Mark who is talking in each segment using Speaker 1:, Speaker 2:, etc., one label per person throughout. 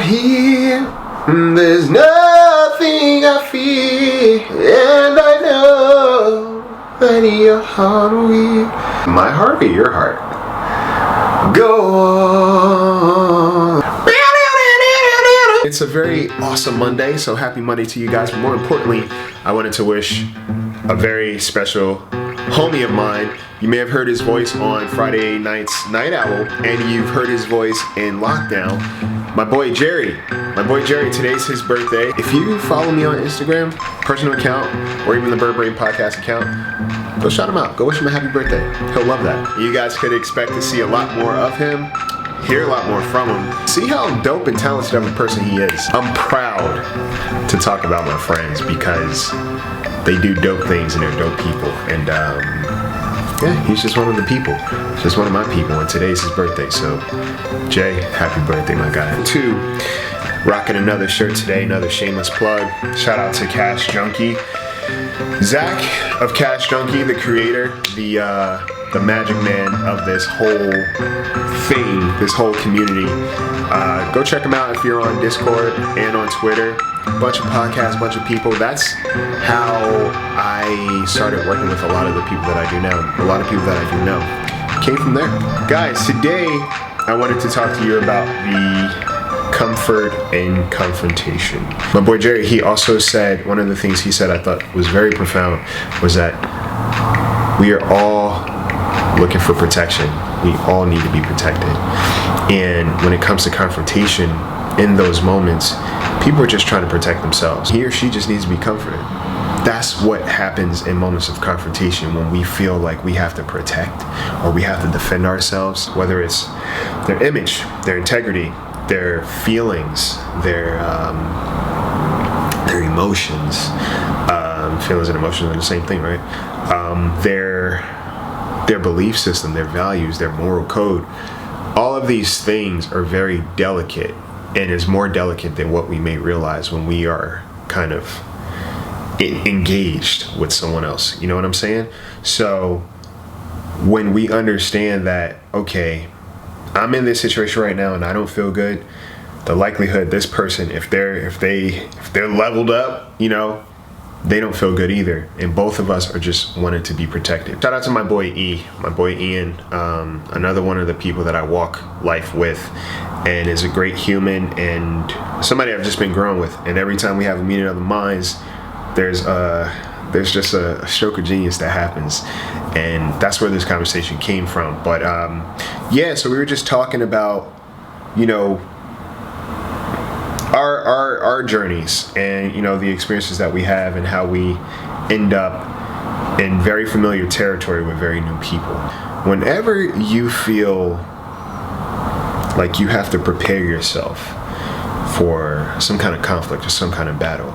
Speaker 1: here. There's nothing I fear, and I know that your heart will. My heart be your heart. Go on. It's a very awesome Monday, so happy Monday to you guys. But more importantly, I wanted to wish a very special homie of mine. You may have heard his voice on Friday night's Night Owl, and you've heard his voice in Lockdown. My boy Jerry. Today's his birthday. If you follow me on Instagram, personal account, or even the Bird Brain Podcast account, go shout him out. Go wish him a happy birthday. He'll love that. You guys could expect to see a lot more of him, hear a lot more from him, see how dope and talented of a person he is. I'm proud to talk about my friends because they do dope things and they're dope people. And yeah, he's just one of the people. He's just one of my people, and today's his birthday. So, Jay, happy birthday, my guy. 2, rocking another shirt today, another shameless plug. Shout out to Cash Junkie. Zach of Cash Junkie, the creator, the magic man of this whole thing, this whole community. Go check him out if you're on Discord and on Twitter. Bunch of podcasts, bunch of people. That's how I started working with a lot of the people that I do now. A lot of people that I do know came from there. Guys, today I wanted to talk to you about the comfort and confrontation. My boy Jerry, he also said, one of the things he said I thought was very profound was that we are all looking for protection. We all need to be protected. And when it comes to confrontation, in those moments, people are just trying to protect themselves. He or she just needs to be comforted. That's what happens in moments of confrontation, when we feel like we have to protect or we have to defend ourselves, whether it's their image, their integrity, their feelings, their emotions. Feelings and emotions are the same thing, right? Their belief system, their values, their moral code. All of these things are very delicate, and is more delicate than what we may realize when we are kind of engaged with someone else. You know what I'm saying? So when we understand that, okay, I'm in this situation right now and I don't feel good, the likelihood this person, if they're leveled up, you know, they don't feel good either. And both of us are just wanting to be protected. Shout out to my boy Ian, another one of the people that I walk life with, and is a great human and somebody I've just been growing with. And every time we have a meeting of the minds, there's just a stroke of genius that happens. And that's where this conversation came from. But yeah, so we were just talking about, you know, our journeys and, you know, the experiences that we have and how we end up in very familiar territory with very new people. Whenever you feel like you have to prepare yourself for some kind of conflict or some kind of battle,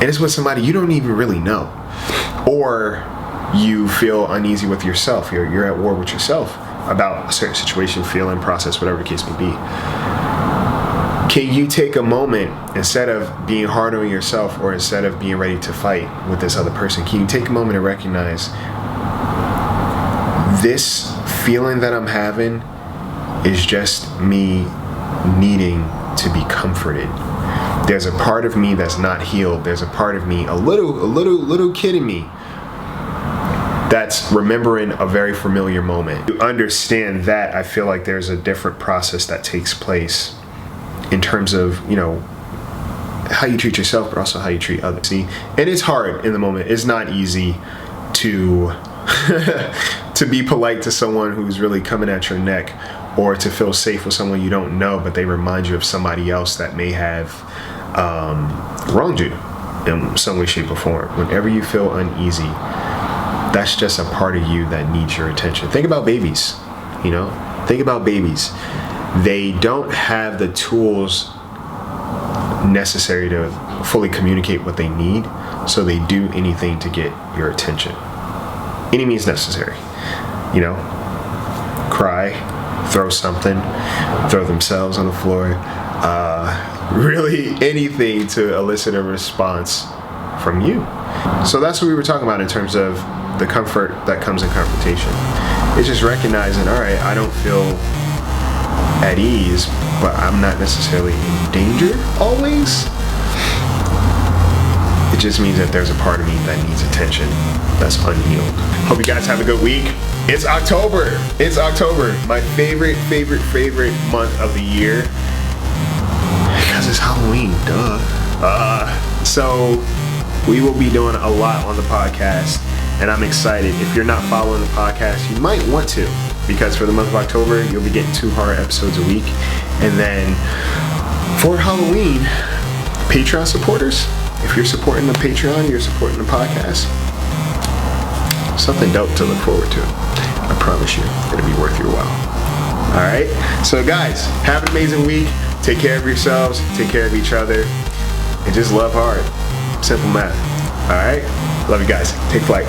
Speaker 1: and it's with somebody you don't even really know, or you feel uneasy with yourself, you're at war with yourself about a certain situation, feeling, process, whatever the case may be, can you take a moment, instead of being hard on yourself or instead of being ready to fight with this other person, can you take a moment and recognize this feeling that I'm having is just me needing to be comforted. There's a part of me that's not healed. There's a part of me, a little kid in me, that's remembering a very familiar moment. To understand that, I feel like there's a different process that takes place in terms of, you know, how you treat yourself, but also how you treat others. See, and it's hard in the moment. It's not easy to to be polite to someone who's really coming at your neck, or to feel safe with someone you don't know, but they remind you of somebody else that may have wronged you in some way, shape, or form. Whenever you feel uneasy, that's just a part of you that needs your attention. Think about babies, you know? Think about babies. They don't have the tools necessary to fully communicate what they need, so they do anything to get your attention. Any means necessary, you know? Cry, throw something, throw themselves on the floor, really anything to elicit a response from you. So that's what we were talking about in terms of the comfort that comes in confrontation. It's just recognizing, all right, I don't feel at ease, but I'm not necessarily in danger always. It just means that there's a part of me that needs attention that's unhealed. Hope you guys have a good week. It's October. It's October. My favorite month of the year. Because it's Halloween, duh. So we will be doing a lot on the podcast, and I'm excited. If you're not following the podcast, you might want to, because for the month of October, you'll be getting 2 horror episodes a week. And then for Halloween, Patreon supporters, if you're supporting the Patreon, you're supporting the podcast. Something dope to look forward to. I promise you, it'll be worth your while. Alright? So guys, have an amazing week. Take care of yourselves, take care of each other, and just love hard. Simple math. Alright? Love you guys. Take flight.